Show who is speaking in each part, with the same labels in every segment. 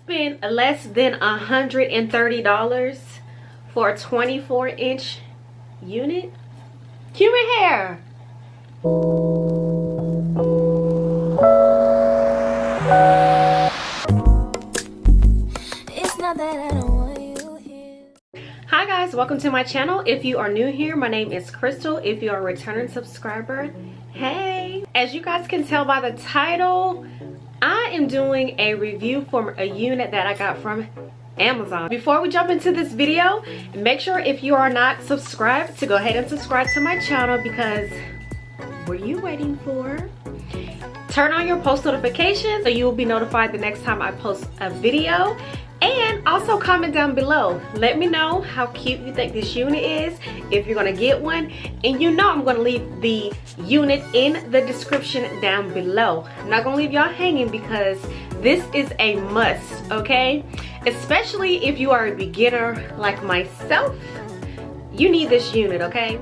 Speaker 1: spent less than $130 for a 24-inch unit. Human hair.
Speaker 2: It's not that I don't want you here.
Speaker 1: Hi guys, welcome to my channel. If you are new here, my name is Crystal. If you are a returning subscriber, hey. As you guys can tell by the title, I am doing a review for a unit that I got from Amazon. Before we jump into this video, make sure if you are not subscribed to go ahead and subscribe to my channel, because what are you waiting for? Turn on your post notifications so you will be notified the next time I post a video. And also comment down below. Let me know how cute you think this unit is, if you're gonna get one. And you know I'm gonna leave the unit in the description down below. I'm not gonna leave y'all hanging because this is a must, okay? Especially if you are a beginner like myself, you need this unit, okay?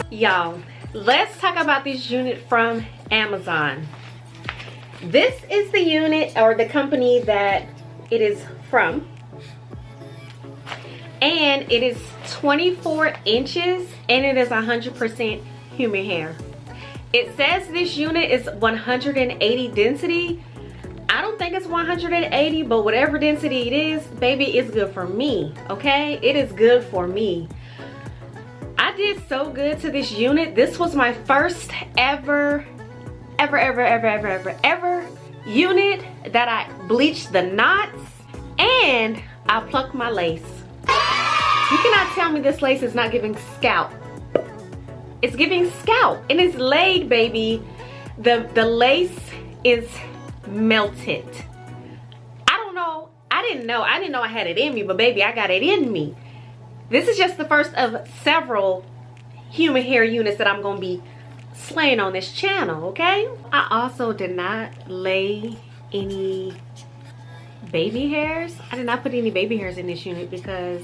Speaker 1: Y'all, let's talk about this unit from Amazon. This is the unit or the company that it is from, and it is 24 inches and it is 100% human hair. It says this unit is 180 density. I don't think it's 180, but whatever density it is, baby, it's good for me, okay? It is good for me. I did so good to this unit. This was my first ever unit that I bleached the knots and I plucked my lace. You cannot tell me this lace is not giving scalp. It's giving scalp and it's laid, baby. The lace is melted. I didn't know I had it in me, but baby, I got it in me. This is just the first of several human hair units that I'm gonna be slaying on this channel, okay? I also did not lay any baby hairs. I did not put any baby hairs in this unit because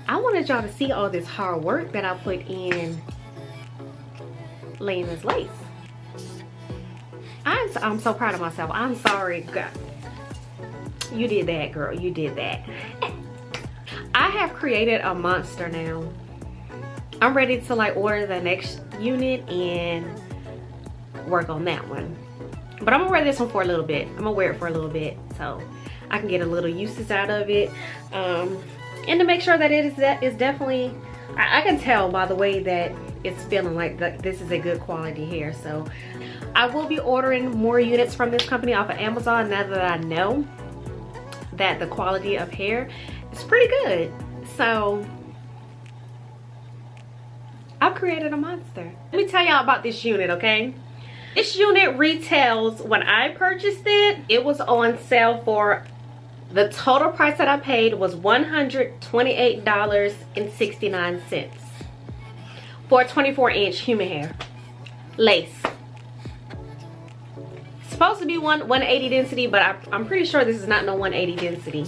Speaker 1: I wanted y'all to see all this hard work that I put in laying this lace. I'm so proud of myself. I'm sorry, God. You did that, girl. You did that. I have created a monster now. I'm ready to like order the next unit and work on that one. But I'm gonna wear this one for a little bit. I'm gonna wear it for a little bit so I can get a little uses out of it. And to make sure that it is definitely, I can tell by the way that it's feeling like this is a good quality hair. So I will be ordering more units from this company off of Amazon now that I know that the quality of hair is pretty good. So I've created a monster. Let me tell y'all about this unit, okay? This unit retails, when I purchased it, it was on sale for, the total price that I paid was $128.69 for a 24-inch human hair lace. It's supposed to be 180 density, but I'm pretty sure this is not no 180 density.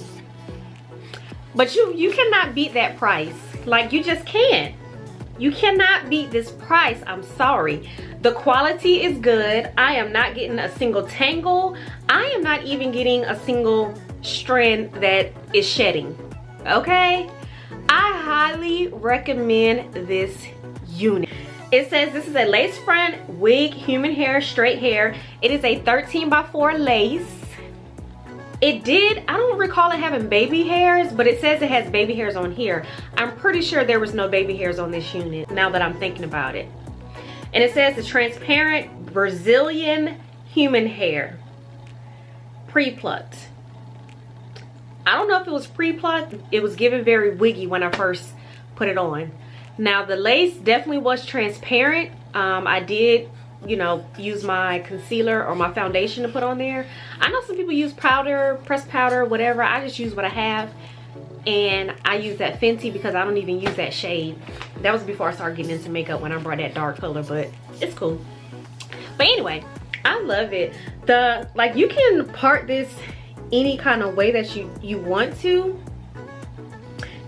Speaker 1: But you cannot beat that price. Like, you just can't. You cannot beat this price. I'm sorry. The quality is good. I am not getting a single tangle. I am not even getting a single strand that is shedding. Okay? I highly recommend this unit. It says this is a lace front wig human hair straight hair. It is a 13x4 lace. I don't recall it having baby hairs, but it says it has baby hairs on here. I'm pretty sure there was no baby hairs on this unit now that I'm thinking about it. And it says the transparent Brazilian human hair, pre-plucked. I don't know if it was pre-plucked. It was given very wiggy when I first put it on. Now the lace definitely was transparent. I did, you know, use my concealer or my foundation to put on there. I know some people use powder, pressed powder, whatever. I just use what I have. And I use that Fenty because I don't even use that shade. That was before I started getting into makeup, when I brought that dark color, but it's cool. But anyway, I love it. Like, you can part this any kind of way that you want to.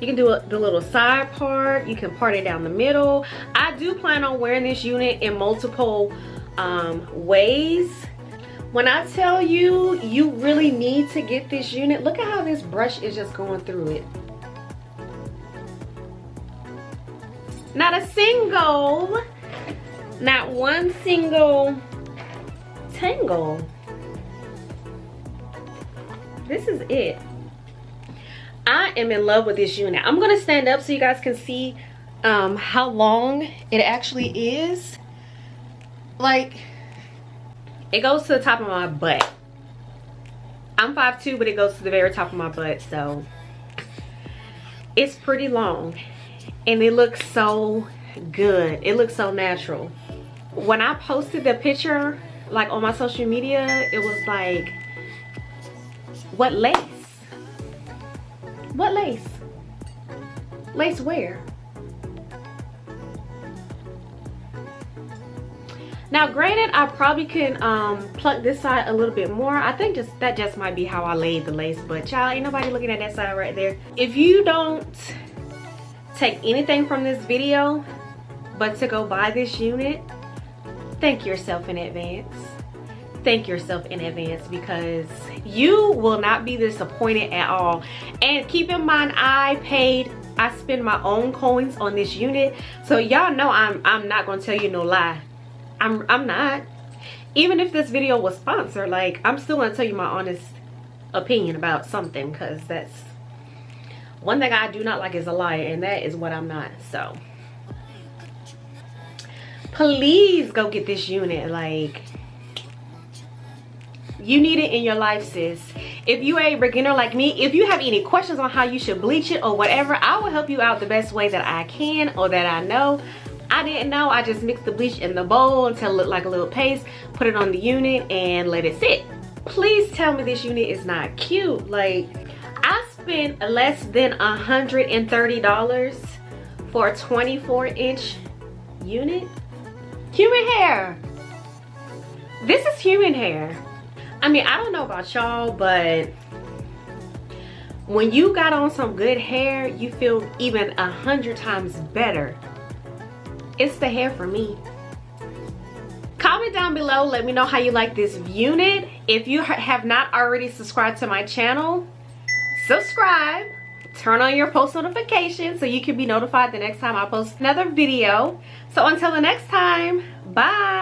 Speaker 1: You can do the little side part. You can part it down the middle. I do plan on wearing this unit in multiple ways. When I tell you, you really need to get this unit, look at how this brush is just going through it. Not one single tangle. This is it. I am in love with this unit. I'm gonna stand up so you guys can see how long it actually is. Like, it goes to the top of my butt. I'm 5'2", but it goes to the very top of my butt, so it's pretty long. And it looks so good. It looks so natural. When I posted the picture, like on my social media, it was like, what lace? What lace? Lace where? Now granted, I probably can pluck this side a little bit more. I think that just might be how I laid the lace, but child, ain't nobody looking at that side right there. If you don't take anything from this video but to go buy this unit, thank yourself in advance. Thank yourself in advance, because you will not be disappointed at all. And keep in mind, I spend my own coins on this unit, so y'all know I'm not gonna tell you no lie. I'm not. Even if this video was sponsored, like, I'm still gonna tell you my honest opinion about something, because that's one thing I do not like, is a liar, and that is what I'm not. So please go get this unit. Like, you need it in your life, sis. If you are a beginner like me, if you have any questions on how you should bleach it or whatever, I will help you out the best way that I can, or that I know. I didn't know. I just mixed the bleach in the bowl until it looked like a little paste, put it on the unit, and let it sit. Please tell me this unit is not cute. Like, I spent less than $130 for a 24-inch unit. Human hair. This is human hair. I mean, I don't know about y'all, but when you got on some good hair, you feel even 100 times better. It's the hair for me. Comment down below, let me know how you like this unit. If you have not already subscribed to my channel, subscribe. Turn on your post notifications so you can be notified the next time I post another video. So until the next time, bye.